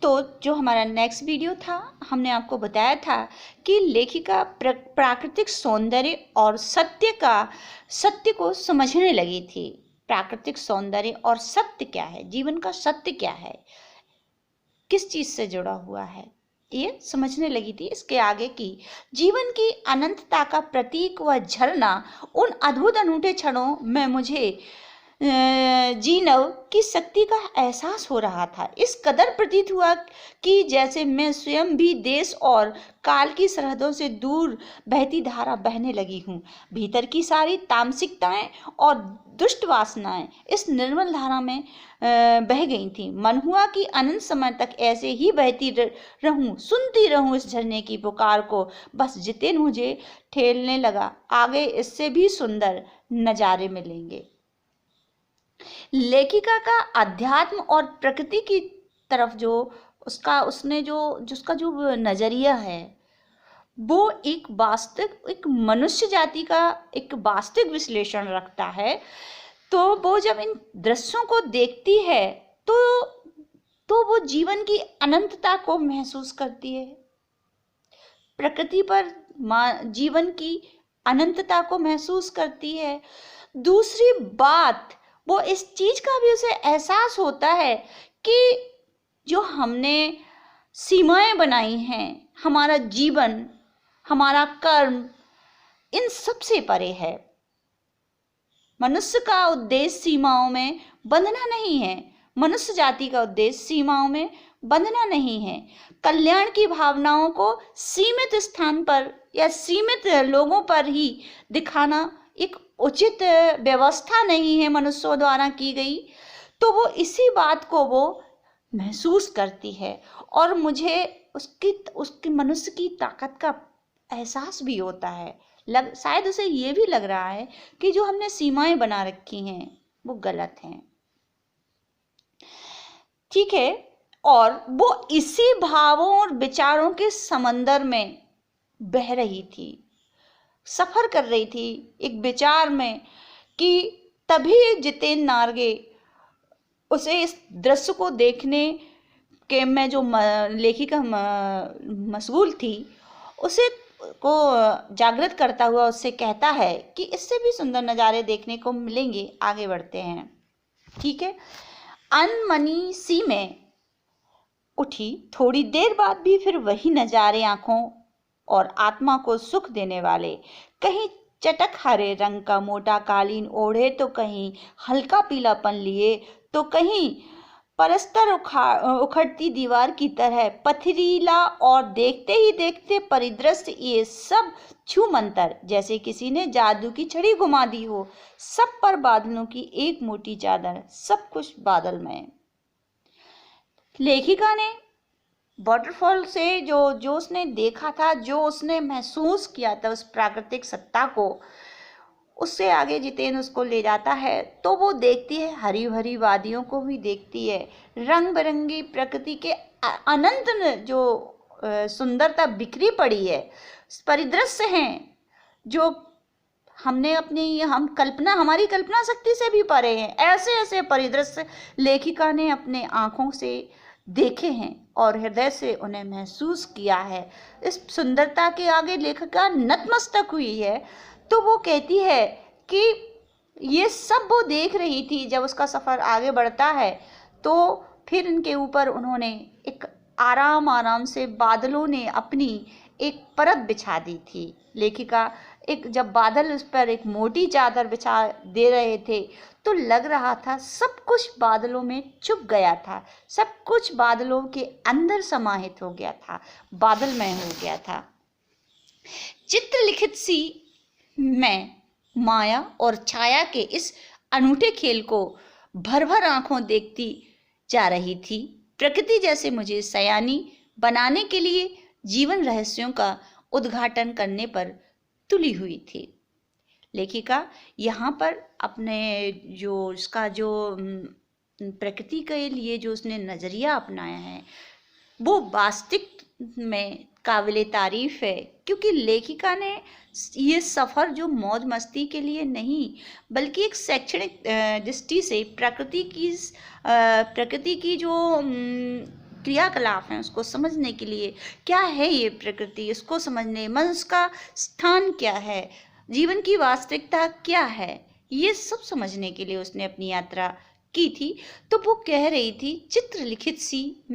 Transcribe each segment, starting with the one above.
तो जो हमारा नेक्स्ट वीडियो था, हमने आपको बताया था कि लेखिका प्राकृतिक सौंदर्य और सत्य को समझने लगी थी। प्राकृतिक सौंदर्य और सत्य क्या है, जीवन का सत्य क्या है, किस चीज से जुड़ा हुआ है, ये समझने लगी थी। इसके आगे की जीवन की अनंतता का प्रतीक व झरना उन अद्भुत अनूठे क्षणों में मुझे जीनव की शक्ति का एहसास हो रहा था। इस कदर प्रतीत हुआ कि जैसे मैं स्वयं भी देश और काल की सरहदों से दूर बहती धारा बहने लगी हूँ। भीतर की सारी तामसिकताएं और दुष्ट वासनाएं इस निर्मल धारा में बह गई थी। मन हुआ कि अनंत समय तक ऐसे ही बहती रहूं, सुनती रहूं इस झरने की पुकार को। बस जितेन मुझे ठेलने लगा, आगे इससे भी सुंदर नजारे मिलेंगे। लेखिका का अध्यात्म और प्रकृति की तरफ जो उसका जो नजरिया है, वो एक मनुष्य जाति का एक वास्तविक विश्लेषण रखता है। तो वो जब इन दृश्यों को देखती है तो वो जीवन की अनंतता को महसूस करती है, प्रकृति पर जीवन की अनंतता को महसूस करती है। दूसरी बात, वो इस चीज का भी उसे एहसास होता है कि जो हमने सीमाएं बनाई हैं, हमारा जीवन, हमारा कर्म, इन सब से परे है। मनुष्य का उद्देश्य सीमाओं में बंधना नहीं है। मनुष्य जाति का उद्देश्य सीमाओं में बंधना नहीं है। कल्याण की भावनाओं को सीमित स्थान पर या सीमित लोगों पर ही दिखाना एक उचित व्यवस्था नहीं है मनुष्यों द्वारा की गई। तो वो इसी बात को वो महसूस करती है और मुझे उसकी मनुष्य की ताकत का एहसास भी होता है। शायद उसे ये भी लग रहा है कि जो हमने सीमाएं बना रखी हैं वो गलत हैं। ठीक है, और वो इसी भावों और विचारों के समंदर में बह रही थी, सफर कर रही थी एक विचार में, कि तभी जितेन नारगे उसे इस दृश्य को देखने के में जो लेखिका मशगूल थी, उसे को जागृत करता हुआ उससे कहता है कि इससे भी सुंदर नज़ारे देखने को मिलेंगे, आगे बढ़ते हैं। ठीक है, अनमनी सी में उठी। थोड़ी देर बाद भी फिर वही नज़ारे आंखों और आत्मा को सुख देने वाले। कहीं चटक हरे रंग का मोटा कालीन ओढ़े, तो कहीं हल्का पीलापन लिए, तो कहीं परस्तर उखड़ती दीवार की तरह पथरीला, और देखते ही देखते परिदृश्य ये सब छूमंतर, जैसे किसी ने जादू की छड़ी घुमा दी हो। सब पर बादलों की एक मोटी चादर, सब कुछ बादलमय। लेखिका ने वाटरफॉल से जो उसने देखा था, जो उसने महसूस किया था उस प्राकृतिक सत्ता को, उससे आगे जितेन उसको ले जाता है। तो वो देखती है हरी भरी वादियों को भी देखती है, रंग बिरंगी प्रकृति के अनंत जो सुंदरता बिखरी पड़ी है, परिदृश्य हैं जो हमारी कल्पना शक्ति से भी परे हैं। ऐसे ऐसे परिदृश्य लेखिका ने अपने आंखों से देखे हैं और हृदय से उन्हें महसूस किया है। इस सुंदरता के आगे लेखिका नतमस्तक हुई है। तो वो कहती है कि ये सब वो देख रही थी जब उसका सफ़र आगे बढ़ता है। तो फिर इनके ऊपर उन्होंने एक आराम से बादलों ने अपनी एक परत बिछा दी थी। लेखिका जब बादल उस पर एक मोटी चादर बिछा दे रहे थे, तो लग रहा था सब कुछ बादलों में छुप गया था, सब कुछ बादलों के अंदर समाहित हो गया था, बादलमय हो गया था। चित्रलिखित सी मैं माया और छाया के इस अनूठे खेल को भर भर आंखों देखती जा रही थी। प्रकृति जैसे मुझे सयानी बनाने के लिए जीवन रहस्यों का उद्घाटन करने पर तुली हुई थी। लेखिका यहाँ पर अपने जो प्रकृति के लिए जो उसने नज़रिया अपनाया है, वो वास्तविक में काबिले तारीफ है। क्योंकि लेखिका ने ये सफ़र जो मौज मस्ती के लिए नहीं, बल्कि एक शैक्षणिक दृष्टि से प्रकृति की जो क्रियाकलाप हैं उसको समझने के लिए, क्या है ये प्रकृति, इसको समझने, मनुष्य का स्थान क्या है, जीवन की वास्तविकता क्या है, ये सब समझने के लिए उसने अपनी यात्रा की थी। तो वो कह रही थी, चित्र लिखित सी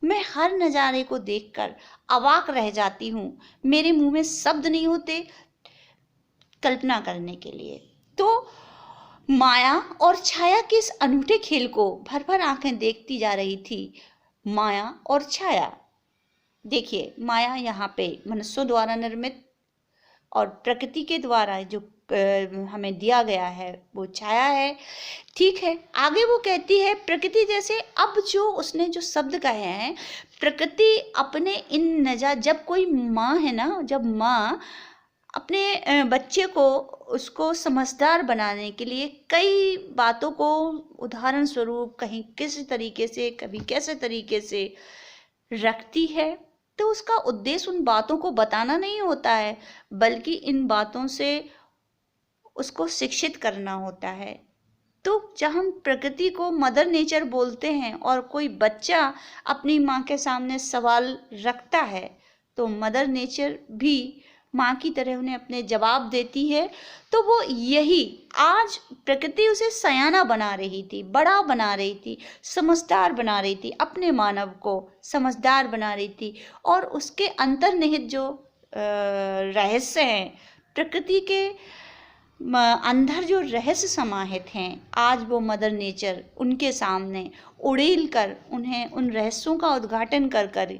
मैं हर नज़ारे को देखकर अवाक रह जाती हूँ, मेरे मुंह में शब्द नहीं होते कल्पना करने के लिए। तो माया और छाया के इस अनूठे खेल को भर भर आंखें देखती जा रही थी। माया और छाया, देखिए माया यहाँ पे मनुष्यों द्वारा निर्मित और प्रकृति के द्वारा जो हमें दिया गया है वो छाया है। ठीक है, आगे वो कहती है प्रकृति जैसे, अब जो उसने जो शब्द कहे हैं, प्रकृति अपने इन जब कोई माँ है ना, जब माँ अपने बच्चे को उसको समझदार बनाने के लिए कई बातों को उदाहरण स्वरूप कहीं किस तरीके से कभी कैसे तरीके से रखती है, तो उसका उद्देश्य उन बातों को बताना नहीं होता है, बल्कि इन बातों से उसको शिक्षित करना होता है। तो जब हम प्रकृति को मदर नेचर बोलते हैं और कोई बच्चा अपनी माँ के सामने सवाल रखता है, तो मदर नेचर भी माँ की तरह उन्हें अपने जवाब देती है। तो वो यही आज प्रकृति उसे सयाना बना रही थी, बड़ा बना रही थी, समझदार बना रही थी, अपने मानव को समझदार बना रही थी। और उसके अंतर्निहित जो रहस्य हैं, प्रकृति के अंदर जो रहस्य समाहित हैं, आज वो मदर नेचर उनके सामने उड़ेल कर उन्हें उन रहस्यों का उद्घाटन कर कर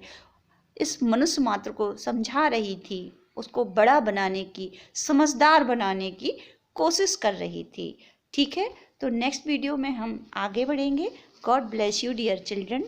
इस मनुष्य मात्र को समझा रही थी, उसको बड़ा बनाने की, समझदार बनाने की कोशिश कर रही थी। ठीक है, तो नेक्स्ट वीडियो में हम आगे बढ़ेंगे। God bless you dear children.